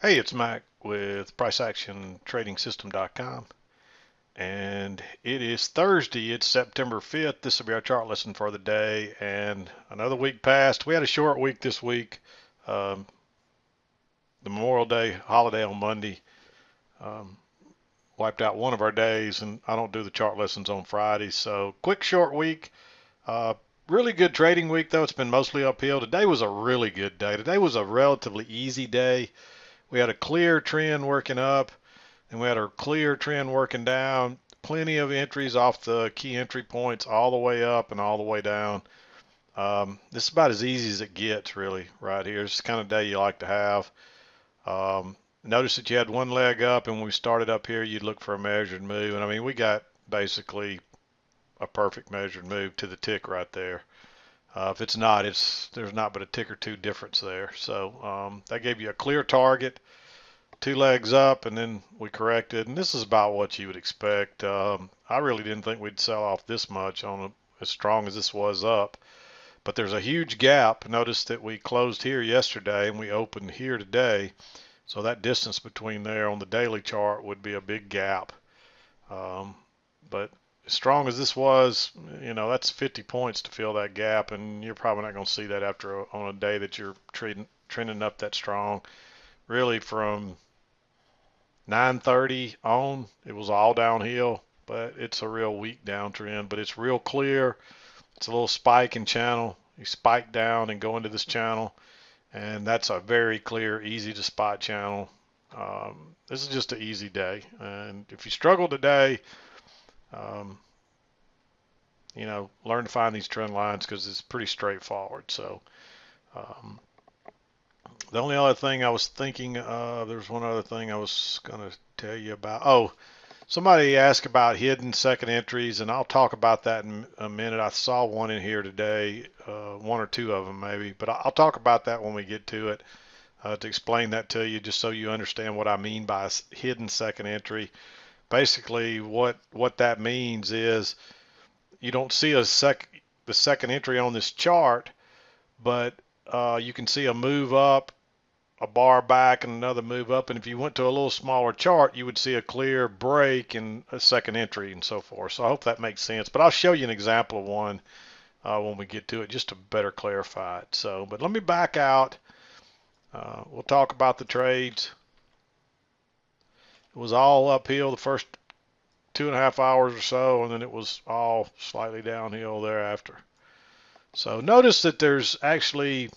Hey, it's Mac with PriceActionTradingSystem.com, and it is Thursday. It's September 5th. This will be our chart lesson for the day, and another week passed. We had a short week this week. Um, the Memorial Day holiday on Monday um, wiped out one of our days, and I don't do the chart lessons on Fridays, so quick short week. Uh, Really good trading week though. It's been mostly uphill. Today was a really good day. Today was a relatively easy day. We had a clear trend working up, and we had a clear trend working down. Plenty of entries off the key entry points all the way up and all the way down. This is about as easy as it gets, really, right here. It's the kind of day you like to have. Notice that you had one leg up, and when we started up here, you'd look for a measured move. And I mean, we got basically a perfect measured move to the tick right there. If it's not, there's not but a tick or two difference there. So that gave you a clear target, two legs up, and then we corrected. And this is about what you would expect. I really didn't think we'd sell off this much as strong as this was up. But there's a huge gap. Notice that we closed here yesterday and we opened here today. So that distance between there on the daily chart would be a big gap. Um, but as strong as this was, that's 50 points to fill that gap, and you're probably not going to see that on a day that you're trending up that strong. Really, from 9:30 on, it was all downhill, but it's a real weak downtrend, but it's real clear. It's a little spike in channel. You spike down and go into this channel, and that's a very clear, easy to spot channel. This is just an easy day, and if you struggle today, um, learn to find these trend lines because it's pretty straightforward. So um, the only other thing I was thinking of, there's one other thing I was going to tell you about. Oh, somebody asked about hidden second entries, and I'll talk about that in a minute. I saw one in here today, one or two of them maybe, but I'll talk about that when we get to it, to explain that to you, just so you understand what I mean by hidden second entry. Basically, what that means is you don't see the second entry on this chart, but you can see a move up, a bar back, and another move up. And if you went to a little smaller chart, you would see a clear break and a second entry and so forth. So I hope that makes sense. But I'll show you an example of one when we get to it, just to better clarify it. So, but let me back out. We'll talk about the trades. It was all uphill the first 2.5 hours or so, and then it was all slightly downhill thereafter. So notice that there's actually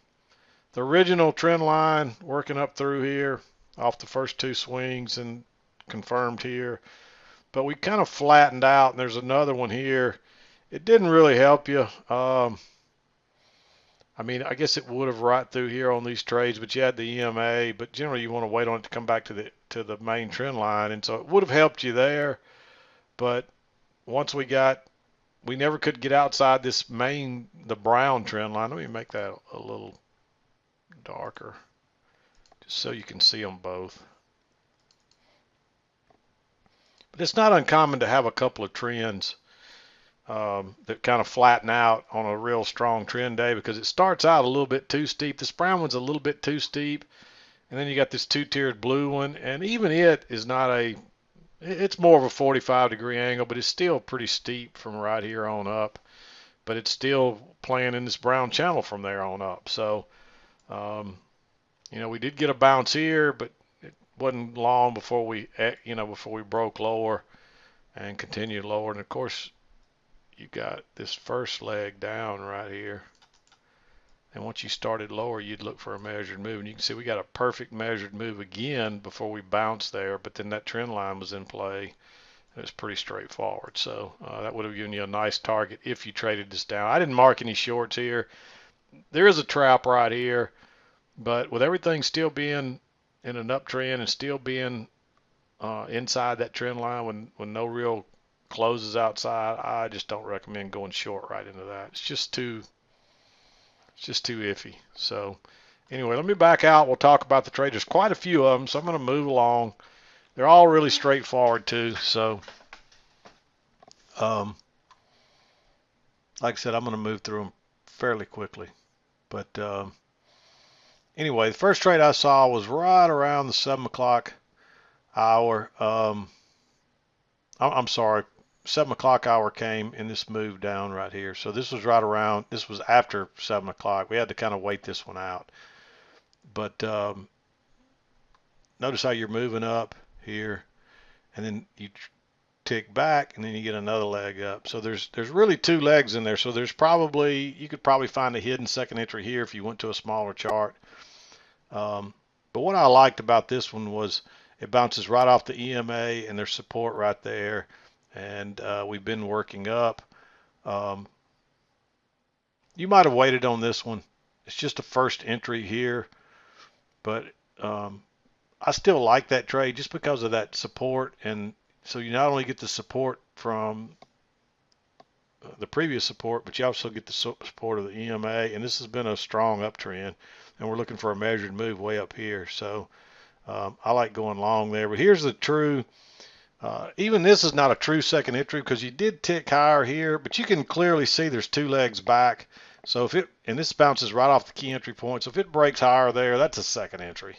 the original trend line working up through here off the first two swings and confirmed here. But we kind of flattened out, and there's another one here. It didn't really help you. I mean, I guess it would have right through here on these trades, but you had the EMA. But generally, you want to wait on it to come back to the main trend line, and so it would have helped you there. But once we never could get outside the brown trend line. Let me make that a little darker, just so you can see them both. But it's not uncommon to have a couple of trends that kind of flatten out on a real strong trend day because it starts out a little bit too steep. This brown one's a little bit too steep, and then you got this two-tiered blue one, and even it is not it's more of a 45-degree angle, but it's still pretty steep from right here on up. But it's still playing in this brown channel from there on up. So, we did get a bounce here, but it wasn't long before before we broke lower and continued lower. And of course, you got this first leg down right here. And once you started lower, you'd look for a measured move. And you can see we got a perfect measured move again before we bounced there. But then that trend line was in play. It was pretty straightforward. So that would have given you a nice target if you traded this down. I didn't mark any shorts here. There is a trap right here. But with everything still being in an uptrend and still being inside that trend line when no real closes outside, I just don't recommend going short right into that. It's just too iffy. So anyway, let me back out. We'll talk about the trade. There's quite a few of them, so I'm going to move along. They're all really straightforward too. So like I said, I'm going to move through them fairly quickly. But Anyway, the first trade I saw was right around the 7 o'clock hour. I'm sorry, 7 o'clock hour came and this moved down right here. So this was right around, this was after 7 o'clock. We had to kind of wait this one out. But notice how you're moving up here, and then you tick back, and then you get another leg up. So there's really two legs in there. So there's probably, you could probably find a hidden second entry here if you went to a smaller chart. But what I liked about this one was it bounces right off the EMA, and there's support right there. And we've been working up. You might have waited on this one. It's just a first entry here, but I still like that trade just because of that support. And so you not only get the support from the previous support, but you also get the support of the EMA. And this has been a strong uptrend, and we're looking for a measured move way up here. So I like going long there. But here's the true, even this is not a true second entry because you did tick higher here, but you can clearly see there's two legs back. So if it, and this bounces right off the key entry point, so if it breaks higher there, that's a second entry.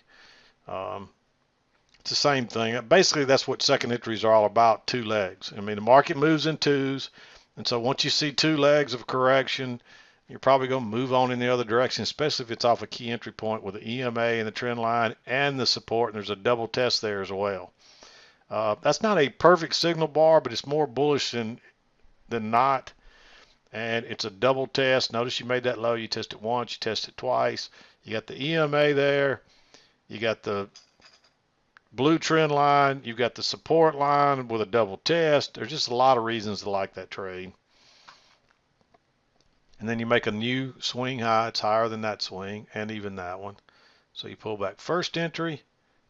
It's the same thing. Basically, that's what second entries are all about, two legs. I mean, the market moves in twos, and so once you see two legs of correction, you're probably going to move on in the other direction, especially if it's off a key entry point with the EMA and the trend line and the support, and there's a double test there as well. That's not a perfect signal bar, but it's more bullish than not. And it's a double test. Notice you made that low. You test it once, you test it twice. You got the EMA there. You got the blue trend line. You got the support line with a double test. There's just a lot of reasons to like that trade. And then you make a new swing high. It's higher than that swing and even that one. So you pull back first entry,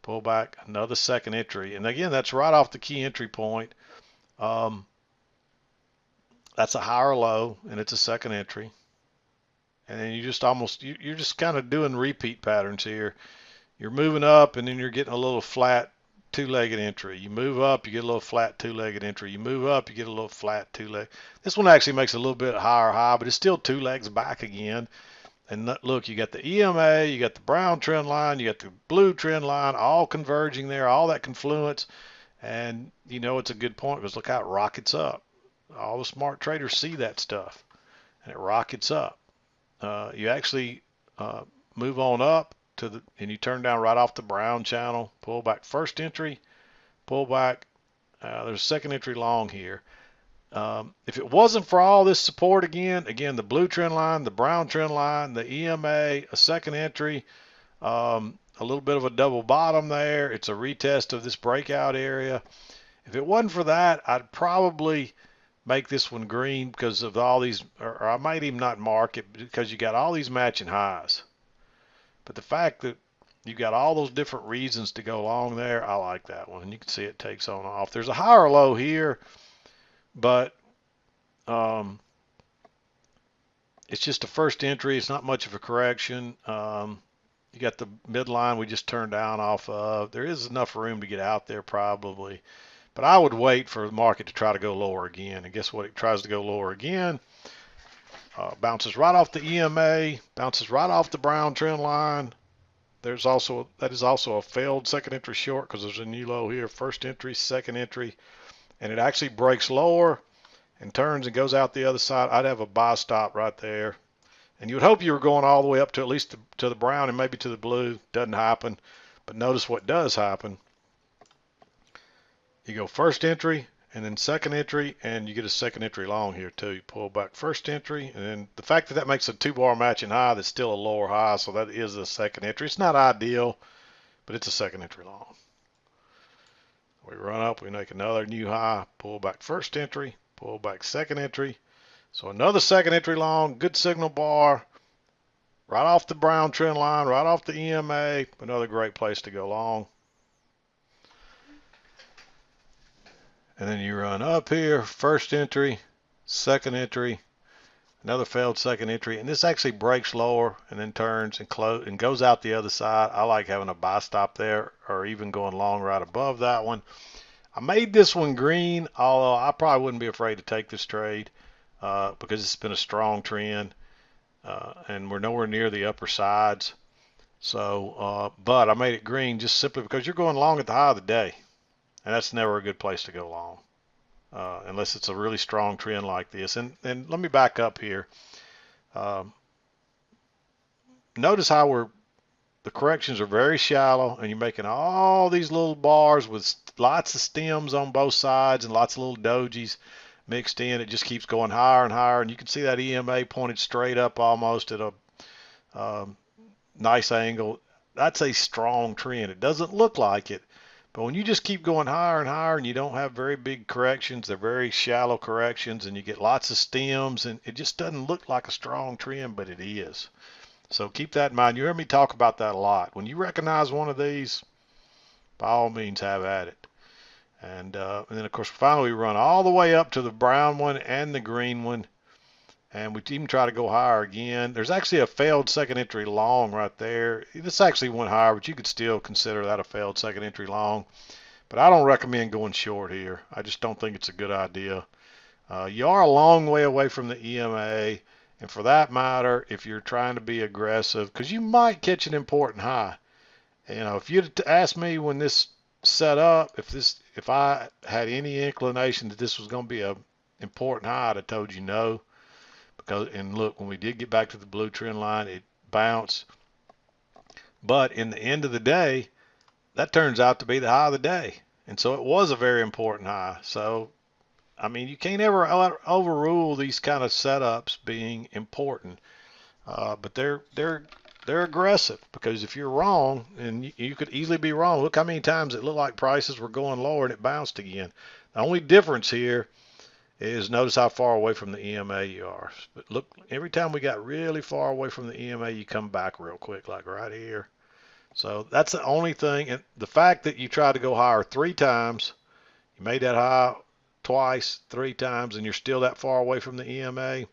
pull back another second entry. And again, that's right off the key entry point. That's a higher low, and it's a second entry. And then you just almost, you're just kind of doing repeat patterns here. You're moving up, and then you're getting a little flat two-legged entry. You move up, you get a little flat two-legged entry. You move up, you get a little flat two-leg. This one actually makes a little bit higher high, but it's still two legs back again. And look, you got the EMA, you got the brown trend line, you got the blue trend line, all converging there, all that confluence. And you know it's a good point because look how it rockets up. All the smart traders see that stuff, and it rockets up. You actually move on up to the, and you turn down right off the brown channel, pull back first entry, pull back. There's a second entry long here. If it wasn't for all this support again, the blue trend line, the brown trend line, the EMA, a second entry, a little bit of a double bottom there. It's a retest of this breakout area. If it wasn't for that, I'd probably make this one green because of all these, or I might even not mark it because you got all these matching highs. But the fact that you got all those different reasons to go along there, I like that one. And you can see it takes on off. There's a higher low here, but it's just a first entry. It's not much of a correction. You got the midline we just turned down off of. There is enough room to get out there probably. But I would wait for the market to try to go lower again. And guess what? It tries to go lower again. Bounces right off the EMA. Bounces right off the brown trend line. That is also a failed second entry short because there's a new low here. First entry, second entry. And it actually breaks lower and turns and goes out the other side. I'd have a buy stop right there. And you would hope you were going all the way up to at least to the brown and maybe to the blue. Doesn't happen. But notice what does happen. You go first entry and then second entry, and you get a second entry long here too. You pull back first entry, and then the fact that that makes a two-bar matching high, that's still a lower high, so that is a second entry. It's not ideal, but it's a second entry long. We run up, we make another new high, pull back first entry, pull back second entry. So another second entry long, good signal bar, right off the brown trend line, right off the EMA, another great place to go long. And then you run up here, first entry, second entry, another failed second entry, and this actually breaks lower and then turns and goes out the other side. I like having a buy stop there or even going long right above that one. I made this one green, although I probably wouldn't be afraid to take this trade because it's been a strong trend and we're nowhere near the upper sides. So, but I made it green just simply because you're going long at the high of the day, and that's never a good place to go long, unless it's a really strong trend like this. And let me back up here. Um, Notice how the corrections are very shallow, and you're making all these little bars with lots of stems on both sides and lots of little dojis mixed in. It just keeps going higher and higher, and you can see that EMA pointed straight up almost at a um, nice angle. That's a strong trend. It doesn't look like it, but when you just keep going higher and higher and you don't have very big corrections, they're very shallow corrections, and you get lots of stems, and it just doesn't look like a strong trend, but it is. So keep that in mind. You hear me talk about that a lot. When you recognize one of these, by all means, have at it. And then, of course, finally we run all the way up to the brown one and the green one. And we even try to go higher again. There's actually a failed second entry long right there. This actually went higher, but you could still consider that a failed second entry long. But I don't recommend going short here. I just don't think it's a good idea. You are a long way away from the EMA. And for that matter, if you're trying to be aggressive, because you might catch an important high. You know, if you'd asked me when this set up, if I had any inclination that this was going to be a important high, I'd have told you no. Because, and look, when we did get back to the blue trend line, it bounced. But in the end of the day, that turns out to be the high of the day. And so it was a very important high. So, I mean, you can't ever overrule these kind of setups being important. But they're aggressive, because if you're wrong, and you could easily be wrong. Look how many times it looked like prices were going lower and it bounced again. The only difference here is notice how far away from the EMA you are. But look, every time we got really far away from the EMA, you come back real quick, like right here. So that's the only thing. And the fact that you tried to go higher 3 times, you made that high twice, 3 times, and you're still that far away from the EMA,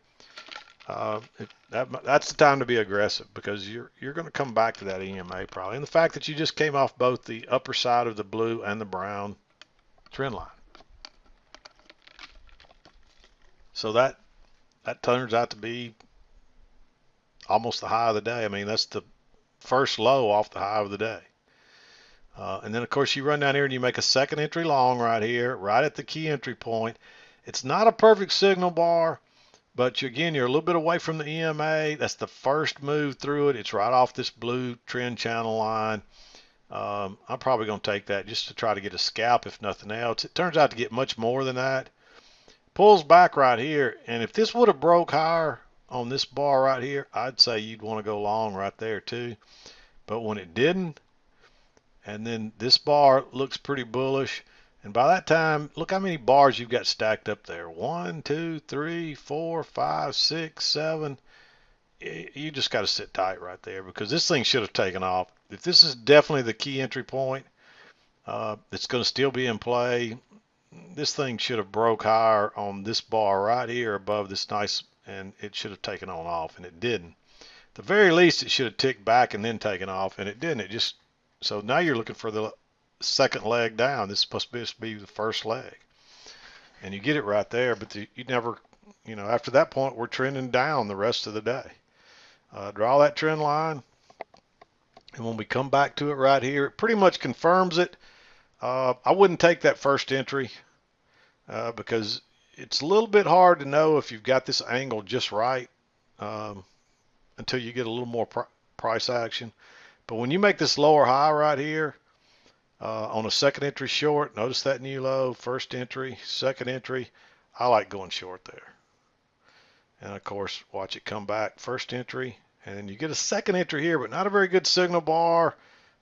that's the time to be aggressive, because you're going to come back to that EMA probably. And the fact that you just came off both the upper side of the blue and the brown trend line. So that turns out to be almost the high of the day. I mean, that's the first low off the high of the day. And then, of course, you run down here and you make a second entry long right here, right at the key entry point. It's not a perfect signal bar, but again, you're a little bit away from the EMA. That's the first move through it. It's right off this blue trend channel line. I'm probably going to take that just to try to get a scalp, if nothing else. It turns out to get much more than that. Pulls back right here, and if this would have broke higher on this bar right here, I'd say you'd want to go long right there too. But when it didn't, and then this bar looks pretty bullish, and by that time, look how many bars you've got stacked up there. 1, 2, 3, 4, 5, 6, 7. You just got to sit tight right there, because this thing should have taken off. If this is definitely the key entry point, it's going to still be in play. This thing should have broke higher on this bar right here above this nice, and it should have taken on off, and it didn't. At the very least, it should have ticked back and then taken off, and it didn't. It just, so now you're looking for the second leg down. This is supposed to be the first leg, and you get it right there, but you never, after that point, we're trending down the rest of the day. Draw that trend line, and when we come back to it right here, it pretty much confirms it. I wouldn't take that first entry because it's a little bit hard to know if you've got this angle just right until you get a little more price action. But when you make this lower high right here on a second entry short, notice that new low, first entry, second entry, I like going short there. And of course, watch it come back, first entry, and then you get a second entry here, but not a very good signal bar.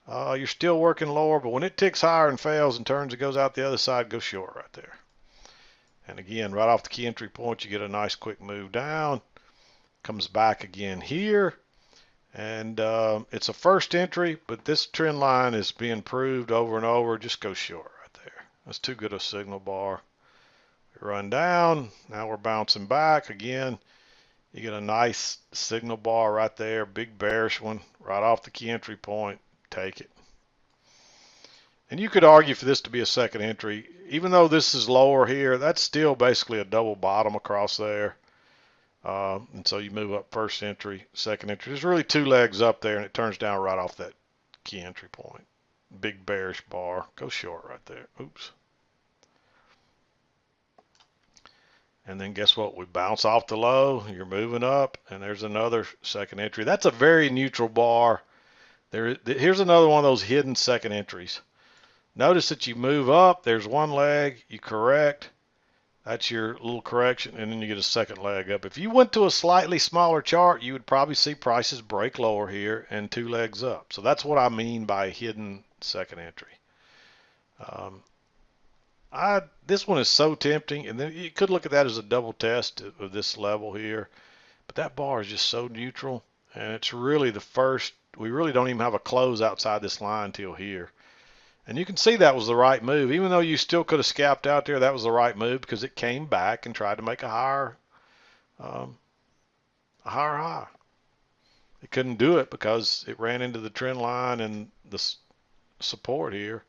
You're still working lower, but when it ticks higher and fails and turns, it goes out the other side, go short right there. And again, right off the key entry point, you get a nice quick move down, comes back again here, and it's a first entry, but this trend line is being proved over and over. Just go short right there. That's too good a signal bar. We run down, now we're bouncing back again. You get a nice signal bar right there, big bearish one, right off the key entry point. Take it. And you could argue for this to be a second entry. Even though this is lower here, that's still basically a double bottom across there. And so you move up first entry, second entry. There's really two legs up there, and it turns down right off that key entry point. Big bearish bar. Go short right there. Oops. And then guess what? We bounce off the low. You're moving up, and there's another second entry. That's a very neutral bar. Here's another one of those hidden second entries. Notice that you move up. There's one leg. You correct. That's your little correction, and then you get a second leg up. If you went to a slightly smaller chart, you would probably see prices break lower here and two legs up. So that's what I mean by hidden second entry. This one is so tempting, and then you could look at that as a double test of this level here, but that bar is just so neutral, and it's really the first. We really don't even have a close outside this line till here. And you can see that was the right move. Even though you still could have scalped out there, that was the right move because it came back and tried to make a higher high. It couldn't do it because it ran into the trend line and the support here.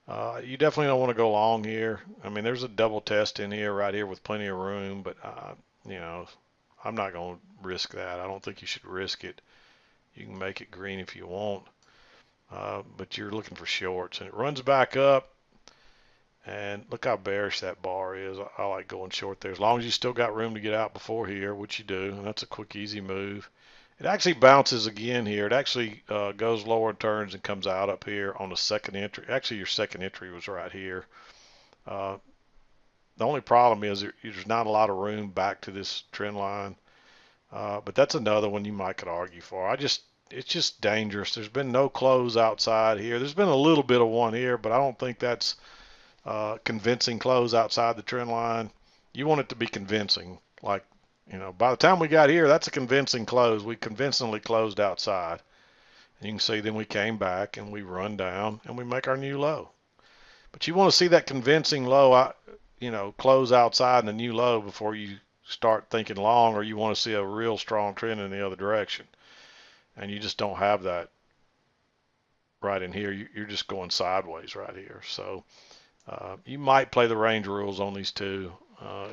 You definitely don't want to go long here. I mean, there's a double test in here right here with plenty of room, but you know, I'm not going to risk that. I don't think you should risk it. You can make it green if you want. But you're looking for shorts, and it runs back up, and look how bearish that bar is. I like going short there as long as you still got room to get out before here, which you do, and that's a quick, easy move. It actually bounces again here. It actually goes lower and turns and comes out up here on the second entry. Actually, your second entry was right here. The only problem is there's not a lot of room back to this trend line, but that's another one you might could argue for. It's just dangerous. There's been no close outside here. There's been a little bit of one here, but I don't think that's convincing close outside the trend line. You want it to be convincing. Like, you know, by the time we got here, that's a convincing close. We convincingly closed outside. And you can see then we came back and we run down and we make our new low. But you want to see that convincing low, you know, close outside and the new low before you start thinking long, or you want to see a real strong trend in the other direction. And you just don't have that right in here. You're just going sideways right here. So you might play the range rules on these two.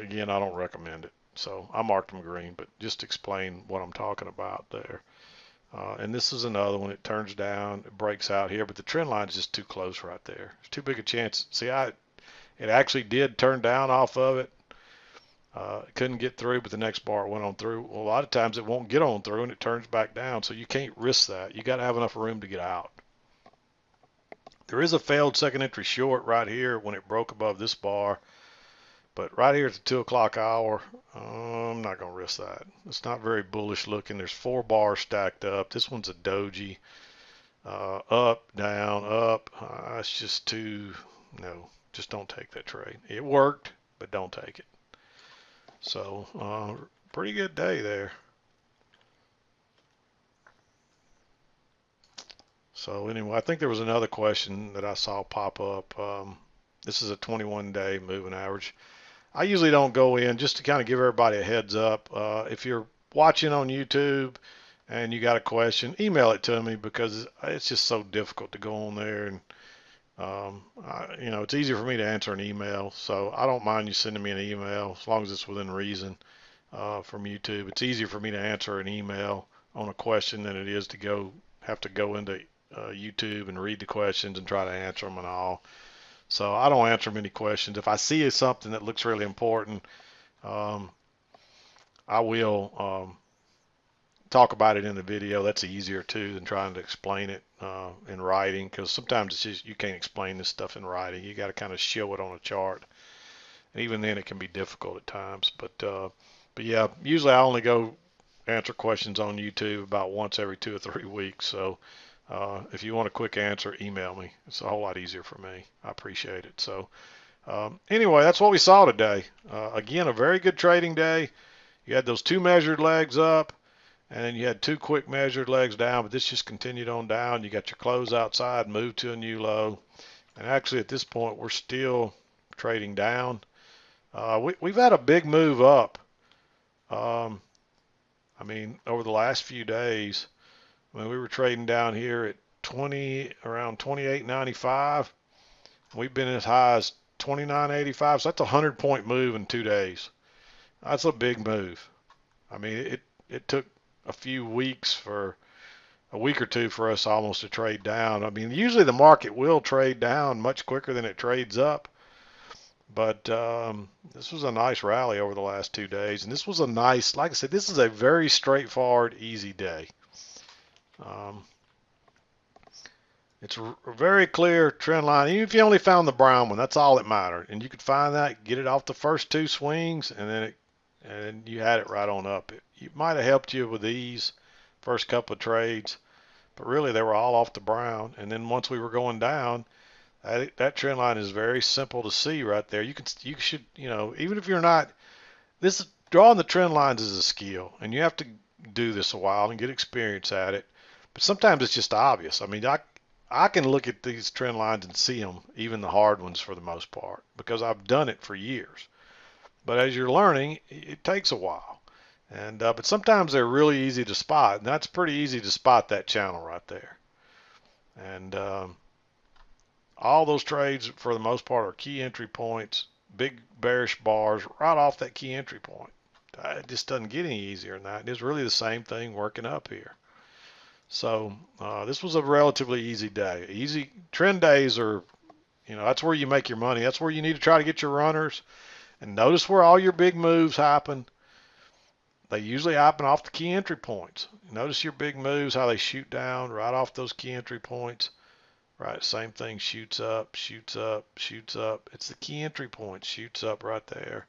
Again, I don't recommend it. So I marked them green, but just explain what I'm talking about there. And this is another one. It turns down, it breaks out here, but the trend line is just too close right there. It's too big a chance. See, it actually did turn down off of it. It couldn't get through, but the next bar it went on through. Well, a lot of times it won't get on through and it turns back down, so you can't risk that. You got to have enough room to get out. There is a failed second entry short right here when it broke above this bar, but right here at the 2 o'clock hour, I'm not going to risk that. It's not very bullish looking. There's 4 bars stacked up. This one's a doji. Up, down, up. It's just too, no, just don't take that trade. It worked, but don't take it. So pretty good day there. So anyway, I think there was another question that I saw pop up. This is a 21-day moving average. I usually don't go in, just to kind of give everybody a heads up. If you're watching on YouTube and you got a question, email it to me because it's just so difficult to go on there. And you know, it's easier for me to answer an email, so I don't mind you sending me an email as long as it's within reason from YouTube. It's easier for me to answer an email on a question than it is to have to go into YouTube and read the questions and try to answer them and all. So I don't answer many questions. If I see something that looks really important, I will talk about it in the video. That's easier too than trying to explain it in writing, because sometimes it's just you can't explain this stuff in writing. You got to kind of show it on a chart, and even then it can be difficult at times. But yeah, usually I only go answer questions on YouTube about once every 2 or 3 weeks. So if you want a quick answer, email me. It's a whole lot easier for me. I appreciate it. So anyway, that's what we saw today. Again, a very good trading day. You had those 2 measured legs up, and then you had 2 quick measured legs down, but this just continued on down. You got your close outside, moved to a new low. And actually at this point, we're still trading down. We've had a big move up. I mean, over the last few days, when we were trading down here at around 28.95, we've been as high as 29.85. So that's a 100-point move in 2 days. That's a big move. I mean, it took a few weeks for a week or two for us almost to trade down. I mean, usually the market will trade down much quicker than it trades up, but this was a nice rally over the last 2 days, and this was a nice, like I said, this is a very straightforward, easy day. Um, it's a very clear trend line. Even if you only found the brown one, that's all that mattered, and you could find that, get it off the first two swings, and then and you had it right on up. It might have helped you with these first couple of trades, but really they were all off the brown. And then once we were going down, that trend line is very simple to see right there. You should, even if you're not, this drawing the trend lines is a skill, and you have to do this a while and get experience at it. But sometimes it's just obvious. I mean, I can look at these trend lines and see them, even the hard ones for the most part, because I've done it for years. But as you're learning, it takes a while. And but sometimes they're really easy to spot, and that's pretty easy to spot that channel right there. And all those trades, for the most part, are key entry points, big bearish bars right off that key entry point. It just doesn't get any easier than that. It's really the same thing working up here. So this was a relatively easy day. Easy trend days are, that's where you make your money. That's where you need to try to get your runners. And notice where all your big moves happen. They usually happen off the key entry points. Notice your big moves, how they shoot down right off those key entry points. Right, same thing, shoots up, shoots up, shoots up. It's the key entry point, shoots up right there.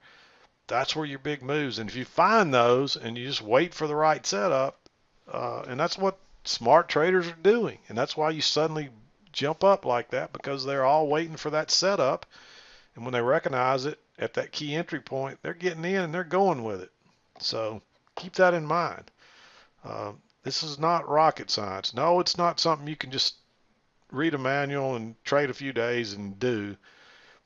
That's where your big moves. And if you find those and you just wait for the right setup, and that's what smart traders are doing. And that's why you suddenly jump up like that, because they're all waiting for that setup. And when they recognize it at that key entry point, they're getting in and they're going with it. So keep that in mind. This is not rocket science. No, it's not something you can just read a manual and trade a few days and do.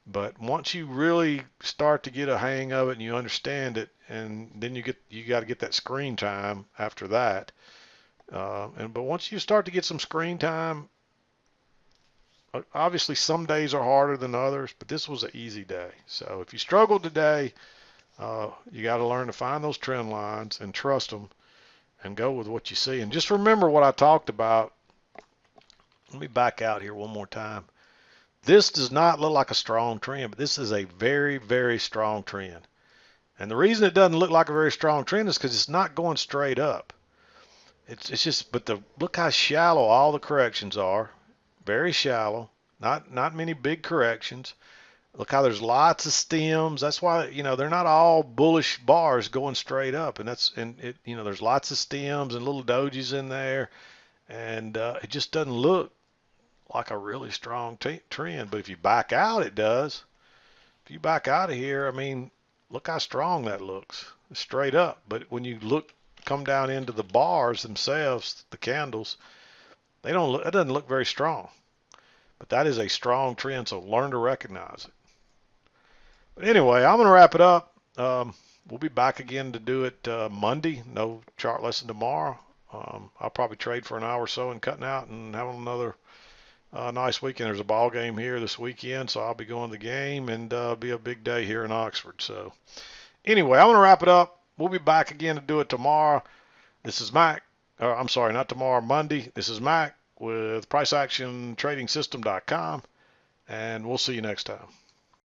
But once you really start to get a hang of it and you understand it, and then you got to get that screen time after that. But once you start to get some screen time, obviously some days are harder than others, but this was an easy day. So if you struggled today, you got to learn to find those trend lines and trust them and go with what you see. And just remember what I talked about. Let me back out here one more time. This does not look like a strong trend, but this is a very, very strong trend. And the reason it doesn't look like a very strong trend is because it's not going straight up. It's just, but look how shallow all the corrections are. Very shallow. Not many big corrections. Look how there's lots of stems. That's why, they're not all bullish bars going straight up. And there's lots of stems and little dojis in there. And it just doesn't look like a really strong trend. But if you back out, it does. If you back out of here, I mean, look how strong that looks. Straight up. But when you come down into the bars themselves, the candles, it doesn't look very strong. But that is a strong trend, so learn to recognize it. But anyway, I'm going to wrap it up. We'll be back again to do it Monday. No chart lesson tomorrow. I'll probably trade for an hour or so and cutting out and having another nice weekend. There's a ball game here this weekend, so I'll be going to the game, and be a big day here in Oxford. So anyway, I'm going to wrap it up. We'll be back again to do it tomorrow. This is Mac. I'm sorry, not tomorrow, Monday. This is Mac with PriceActionTradingSystem.com, and we'll see you next time.